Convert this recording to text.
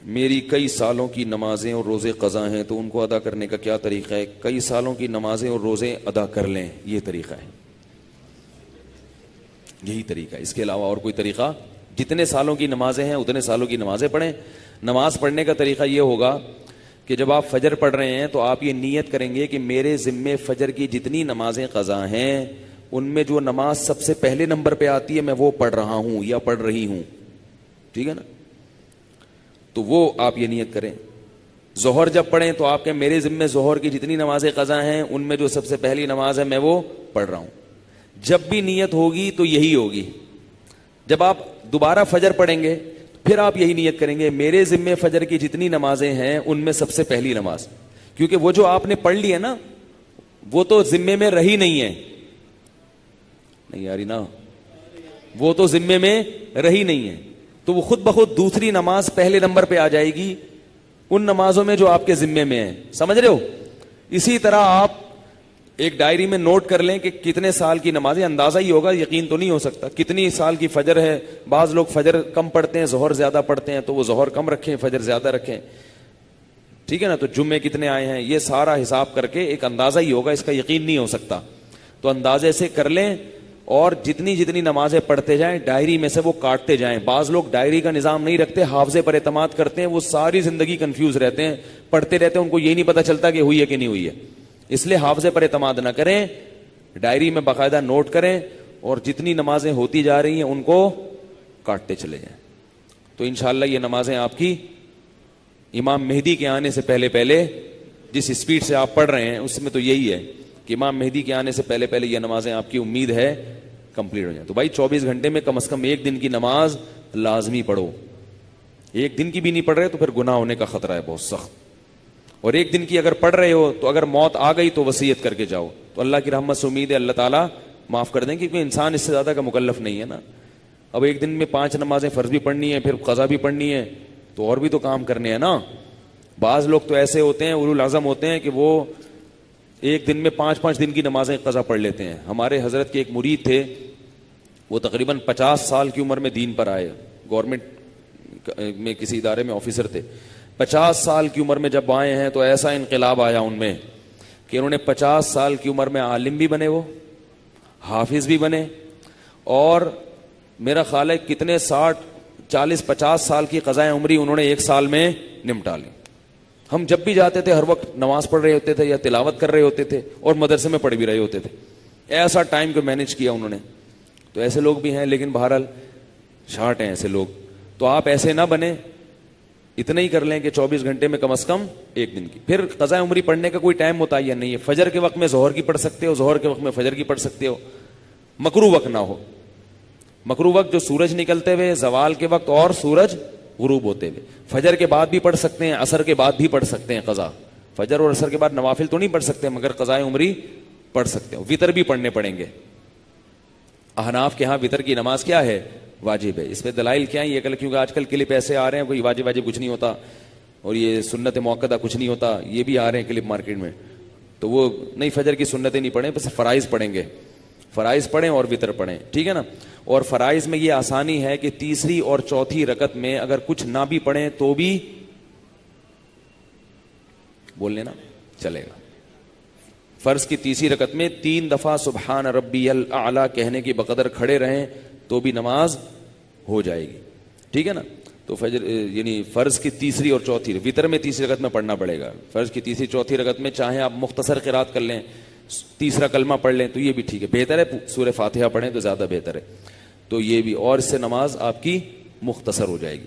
میری کئی سالوں کی نمازیں اور روزے قضا ہیں تو ان کو ادا کرنے کا کیا طریقہ ہے؟ کئی سالوں کی نمازیں اور روزے ادا کر لیں، یہ طریقہ ہے، یہی طریقہ ہے، اس کے علاوہ اور کوئی طریقہ؟ جتنے سالوں کی نمازیں ہیں اتنے سالوں کی نمازیں پڑھیں۔ نماز پڑھنے کا طریقہ یہ ہوگا کہ جب آپ فجر پڑھ رہے ہیں تو آپ یہ نیت کریں گے کہ میرے ذمے فجر کی جتنی نمازیں قضا ہیں ان میں جو نماز سب سے پہلے نمبر پہ آتی ہے میں وہ پڑھ رہا ہوں یا پڑھ رہی ہوں، ٹھیک ہے نا؟ تو وہ آپ یہ نیت کریں۔ ظہر جب پڑھیں تو آپ کہیں میرے ذمے ظہر کی جتنی نمازیں قضا ہیں ان میں جو سب سے پہلی نماز ہے میں وہ پڑھ رہا ہوں۔ جب بھی نیت ہوگی تو یہی ہوگی۔ جب آپ دوبارہ فجر پڑھیں گے پھر آپ یہی نیت کریں گے میرے ذمے فجر کی جتنی نمازیں ہیں ان میں سب سے پہلی نماز، کیونکہ وہ جو آپ نے پڑھ لی ہے نا وہ تو ذمے میں رہی نہیں ہے، نہیں یاری نا، وہ تو ذمے میں رہی نہیں ہے، تو وہ خود بخود دوسری نماز پہلے نمبر پہ آ جائے گی ان نمازوں میں جو آپ کے ذمے میں ہیں، سمجھ رہے ہو؟ اسی طرح آپ ایک ڈائری میں نوٹ کر لیں کہ کتنے سال کی نمازیں، اندازہ ہی ہوگا، یقین تو نہیں ہو سکتا، کتنی سال کی فجر ہے۔ بعض لوگ فجر کم پڑھتے ہیں ظہر زیادہ پڑھتے ہیں تو وہ ظہر کم رکھیں فجر زیادہ رکھیں، ٹھیک ہے نا؟ تو جمعے کتنے آئے ہیں یہ سارا حساب کر کے ایک اندازہ ہی ہوگا، اس کا یقین نہیں ہو سکتا، تو اندازے سے کر لیں اور جتنی جتنی نمازیں پڑھتے جائیں ڈائری میں سے وہ کاٹتے جائیں۔ بعض لوگ ڈائری کا نظام نہیں رکھتے، حافظے پر اعتماد کرتے ہیں، وہ ساری زندگی کنفیوز رہتے ہیں، پڑھتے رہتے ہیں، ان کو یہ نہیں پتا چلتا کہ ہوئی ہے کہ نہیں ہوئی ہے۔ اس لیے حافظے پر اعتماد نہ کریں، ڈائری میں باقاعدہ نوٹ کریں اور جتنی نمازیں ہوتی جا رہی ہیں ان کو کاٹتے چلے جائیں، تو انشاءاللہ یہ نمازیں آپ کی امام مہدی کے آنے سے پہلے پہلے، جس اسپیڈ سے آپ پڑھ رہے ہیں اس میں تو یہی ہے کہ امام مہدی کے آنے سے پہلے پہلے یہ نمازیں آپ کی امید ہے کمپلیٹ ہو جائیں۔ تو بھائی 24 گھنٹے میں کم از کم ایک دن کی نماز لازمی پڑھو، ایک دن کی بھی نہیں پڑھ رہے تو پھر گناہ ہونے کا خطرہ ہے بہت سخت، اور ایک دن کی اگر پڑھ رہے ہو تو اگر موت آ گئی تو وصیت کر کے جاؤ، تو اللہ کی رحمت سے امید ہے اللہ تعالیٰ معاف کر دیں، کیونکہ انسان اس سے زیادہ کا مکلف نہیں ہے نا۔ اب ایک دن میں 5 نمازیں فرض بھی پڑھنی ہے، پھر قضا بھی پڑھنی ہے، تو اور بھی تو کام کرنے ہیں نا۔ بعض لوگ تو ایسے ہوتے ہیں اولو العزم ہوتے ہیں کہ وہ ایک دن میں 5 دن کی نمازیں قضا پڑھ لیتے ہیں۔ ہمارے حضرت کے ایک مرید تھے، وہ تقریباً 50 سال کی عمر میں دین پر آئے، گورنمنٹ میں کسی ادارے میں آفیسر تھے۔ 50 سال کی عمر میں جب آئے ہیں تو ایسا انقلاب آیا ان میں کہ انہوں نے 50 سال کی عمر میں عالم بھی بنے، وہ حافظ بھی بنے، اور میرا خیال ہے کتنے 60 40 50 سال کی قضائے عمری انہوں نے ایک سال میں نمٹا لی۔ ہم جب بھی جاتے تھے ہر وقت نماز پڑھ رہے ہوتے تھے یا تلاوت کر رہے ہوتے تھے اور مدرسے میں پڑھ بھی رہے ہوتے تھے، ایسا ٹائم کو مینج کیا انہوں نے۔ تو ایسے لوگ بھی ہیں، لیکن بہرحال شارٹ ہیں ایسے لوگ، تو آپ ایسے نہ بنیں، اتنا ہی کر لیں کہ 24 گھنٹے میں کم از کم ایک دن کی۔ پھر قضاء عمری پڑھنے کا کوئی ٹائم متعین نہیں ہے، فجر کے وقت میں ظہر کی پڑھ سکتے ہو، ظہر کے وقت میں فجر کی پڑھ سکتے ہو، مکروہ وقت نہ ہو۔ مکروہ وقت جو سورج نکلتے ہوئے، زوال کے وقت اور سورج غروب ہوتے ہوئے، فجر کے بعد بھی پڑھ سکتے ہیں، عصر کے بعد بھی پڑھ سکتے ہیں قضا، فجر اور عصر کے بعد نوافل تو نہیں پڑھ سکتے مگر قضاء عمری پڑھ سکتے ہو۔ وطر بھی پڑھنے پڑیں گے، احناف کے ہاں وطر کی نماز کیا ہے؟ واجب ہے۔ اس پہ دلائل کیا ہیں؟ یہ کیونکہ آج کل کلپ ایسے آ رہے ہیں کوئی واجب کچھ نہیں ہوتا اور یہ سنت موقدہ کچھ نہیں ہوتا، یہ بھی آ رہے ہیں کلپ مارکیٹ میں، تو وہ نہیں، فجر کی سنتیں نہیں پڑھیں، بس فرائض پڑھیں گے، فرائض پڑھیں اور وطر پڑھیں، ٹھیک ہے نا؟ اور فرائض میں یہ آسانی ہے کہ تیسری اور چوتھی رکعت میں اگر کچھ نہ بھی پڑھیں تو بھی بول لینا چلے گا۔ فرض کی تیسری رکعت میں 3 دفعہ سبحان ربی الاعلی کہنے کی بقدر کھڑے رہیں تو بھی نماز ہو جائے گی، ٹھیک ہے نا؟ تو فجر یعنی فرض کی تیسری اور چوتھی، وطر میں تیسری رکعت میں پڑھنا پڑے گا، فرض کی تیسری چوتھی رکعت میں چاہیں آپ مختصر قرات کر لیں، تیسرا کلمہ پڑھ لیں تو یہ بھی ٹھیک ہے، بہتر ہے سورہ فاتحہ پڑھیں تو زیادہ بہتر ہے، تو یہ بھی، اور اس سے نماز آپ کی مختصر ہو جائے گی۔